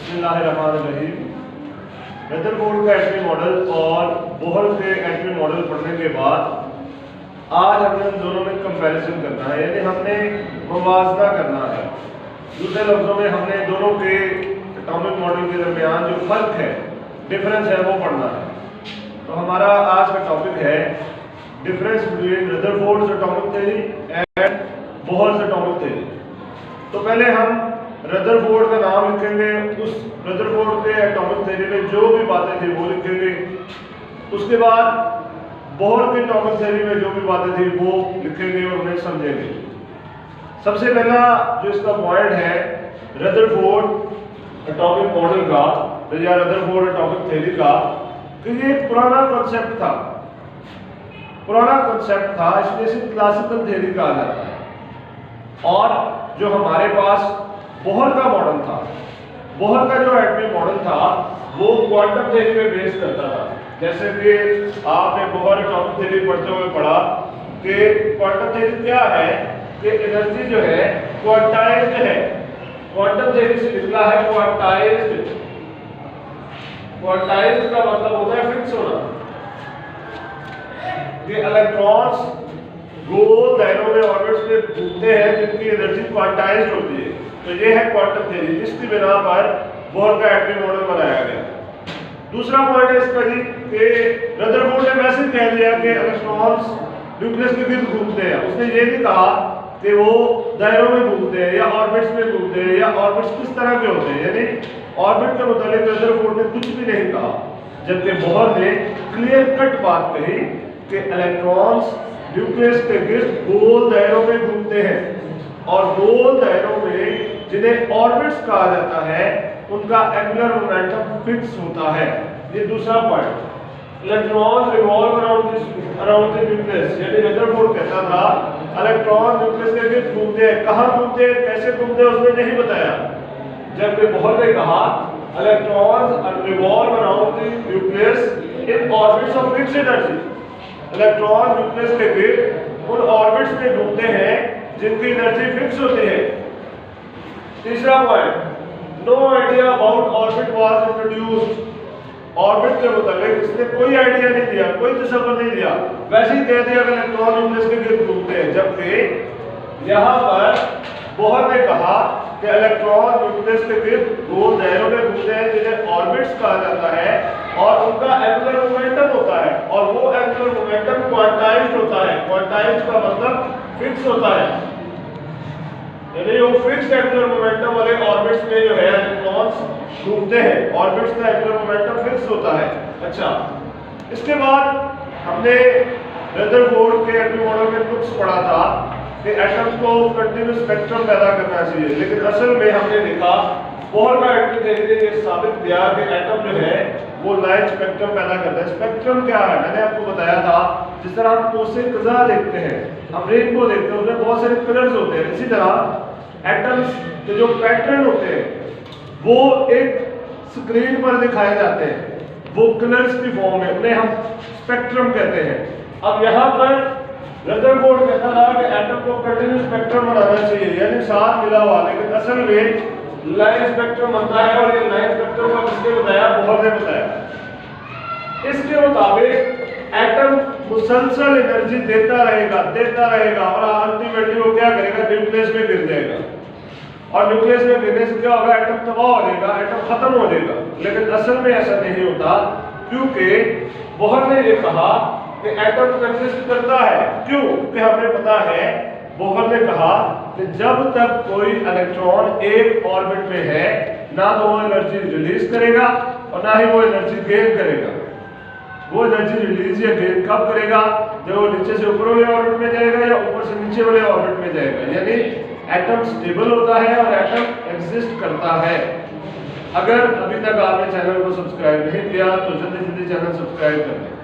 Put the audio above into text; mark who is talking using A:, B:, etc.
A: बिस्मिल्लाहिर्रहमानिर्रहीम। रदरफोर्ड का एटमी मॉडल और बोहर के एटमी मॉडल पढ़ने के बाद आज हमने इन दोनों में कंपैरिजन करना है, यानी हमने मुवाजना करना है। दूसरे लफ्जों में हमने दोनों के एटॉमिक मॉडल के दरमियान जो फर्क है, डिफरेंस है, वो पढ़ना है। तो हमारा आज का टॉपिक है difference between Rutherford's atomic theory and Bohr's atomic theory. तो पहले हम रदरफोर्ड का नाम लिखेंगे, उस रदरफोर्ड के एटॉमिक थ्योरी में जो भी बातें थी वो लिखेंगे। उसके बाद बोहर के एटॉमिक थ्योरी में जो भी बातें थी वो लिखेंगे और उन्हें समझेंगे। सबसे पहला जो इसका पॉइंट है रदरफोर्ड एटॉमिक मॉडल का या रदरफोर्ड एटॉमिक थ्योरी का, कि ये एक पुराना कॉन्सेप्ट था, इसलिए इसे क्लासिकल थ्योरी कहा जाता है। और जो हमारे पास बोहर का मॉडल था, बोहर का जो एटमी मॉडल था वो क्वांटम थ्योरी पे बेस करता था। जैसे कि आपने बोहर एटॉमिक थ्योरी पढ़ते हुए पढ़ा कि क्वांटम थ्योरी क्या है, कि एनर्जी जो है क्वांटाइज्ड है। क्वांटम थ्योरी से निकला है क्वांटाइज्ड। क्वांटाइज्ड का मतलब होता है फिक्स होना, कि इलेक्ट्रॉन्स गोल दायरों में ऑर्बिट्स में घूमते हैं जिनकी एनर्जी क्वांटाइज्ड होती है। तो ये है क्वांटम थ्योरी, जिसकी बिना पर बोहर का एटमी मॉडल बनाया गया। दूसरा पॉइंट है इसका जी कि रदरफोर्ड ने वैसे कह दिया कि इलेक्ट्रॉन्स न्यूक्लियस के गिर्द घूमते हैं। उसने ये नहीं कहा कि वो दायरों में घूमते हैं या ऑर्बिट्स में घूमते हैं या ऑर्बिट्स किस तरह के होते हैं, यानी ऑर्बिट के मुताबिक रदरफोर्ड ने कुछ भी नहीं कहा, जबकि बोहर ने क्लियर कट बात कही कि इलेक्ट्रॉन्स न्यूक्लियस के गिर्द गोल दायरों में घूमते हैं, और गोल दायरों में जिन्हें ऑर्बिट्स कहा जाता है उनका एंगुलर मोमेंटम फिक्स होता है। ये दूसरा point. Electron revolve around the nucleus, यानी रदरफोर्ड कहता था इलेक्ट्रॉन न्यूक्लियस के गिर्द घूमते हैं, कहां घूमते हैं, कैसे घूमते हैं उसने नहीं बताया। जबकि बोहर ने कहा electrons revolve around the nucleus in orbits of fixed energy. Electron nucleus के गिर्द उन ऑर्बिट्स में घूमते हैं जिनकी एनर्जी फिक्स होती है। तीसरा point, no idea about orbit was introduced. Orbit के मुताबिक इसने कोई आइडिया नहीं दिया, कोई तसव्वुर नहीं दिया, वैसे ही कह दिया कि इलेक्ट्रॉन न्यूक्लियस के गिर्द घूमते हैं। जबकि यहाँ पर बोहर ने कहा कि इलेक्ट्रॉन न्यूक्लियस के गिर्द गोल दायरों में घूमते हैं जिन्हें ऑर्बिट्स कहा जाता है, और उनका एंगुलर मोमेंटम होता है, और वो एंगुलर मोमेंटम क्वांटाइज्ड होता है। क्वांटाइज्ड का मतलब फिक्स होता है, यानी वो फिक्स्ड एंगुलर मोमेंटम वाले ऑर्बिट्स में जो है इलेक्ट्रॉन्स घूमते हैं, ऑर्बिट्स का एंगुलर मोमेंटम फिक्स होता है। अच्छा, इसके बाद हमने रदरफोर्ड के एटमी मॉडल में कुछ पढ़ा था कि एटम्स को कंटीन्यूअस स्पेक्ट्रम पैदा करना चाहिए, लेकिन असल में हमने देखा बोहर का एटमी थ्योरी ने ये साबित किया कि एटम जो है वो लाइन स्पेक्ट्रम पैदा करता है। स्पेक्ट्रम क्या है, मैंने आपको बताया था, जिस तरह हम कोसे कज़ा देखते हैं, हम रेनबो देखते हैं, उसमें बहुत सारे कलर्स होते हैं। इसी तरह एटम्स के जो पैटर्न होते हैं वो एक स्क्रीन पर दिखाए जाते हैं, वो कलर्स की फॉर्म में, उन्हें हम स्पेक्ट्रम कहते हैं। अब यहाँ पर रदरफोर्ड कहता था कि एटम को कंटीन्यूअस स्पेक्ट्रम बनाना चाहिए, यानी साथ मिला हुआ, लेकिन असल में लाइन स्पेक्ट्रम बनता है, और ये लाइन स्पेक्ट्रम का किसने बताया, बोहर ने बताया। इसके मुताबिक एटम मुसलसल एनर्जी देता रहेगा और अल्टीमेटली वो क्या करेगा, न्यूक्लियस में गिर जाएगा, और न्यूक्लियस में गिरने से क्या होगा, एटम तबाह हो जाएगा, एटम खत्म हो जाएगा। लेकिन असल में ऐसा नहीं होता, क्योंकि बोहर ने ये कहा कि एटम कंसिस्ट करता है। क्यों? क्योंकि हमें पता है, बोहर ने कहा कि जब तक कोई इलेक्ट्रॉन एक ऑर्बिट में है, ना तो वो एनर्जी रिलीज करेगा और ना ही वो एनर्जी गेन करेगा। वो एनर्जी रिलीज या गेन कब करेगा, जब वो नीचे से ऊपर वाले ऑर्बिट में जाएगा या ऊपर से नीचे वाले ऑर्बिट में जाएगा, यानी एटम स्टेबल होता है और एटम एग्जिस्ट करता है। अगर अभी तक आपने चैनल को सब्सक्राइब नहीं किया तो जल्दी जल्दी चैनल सब्सक्राइब कर लें।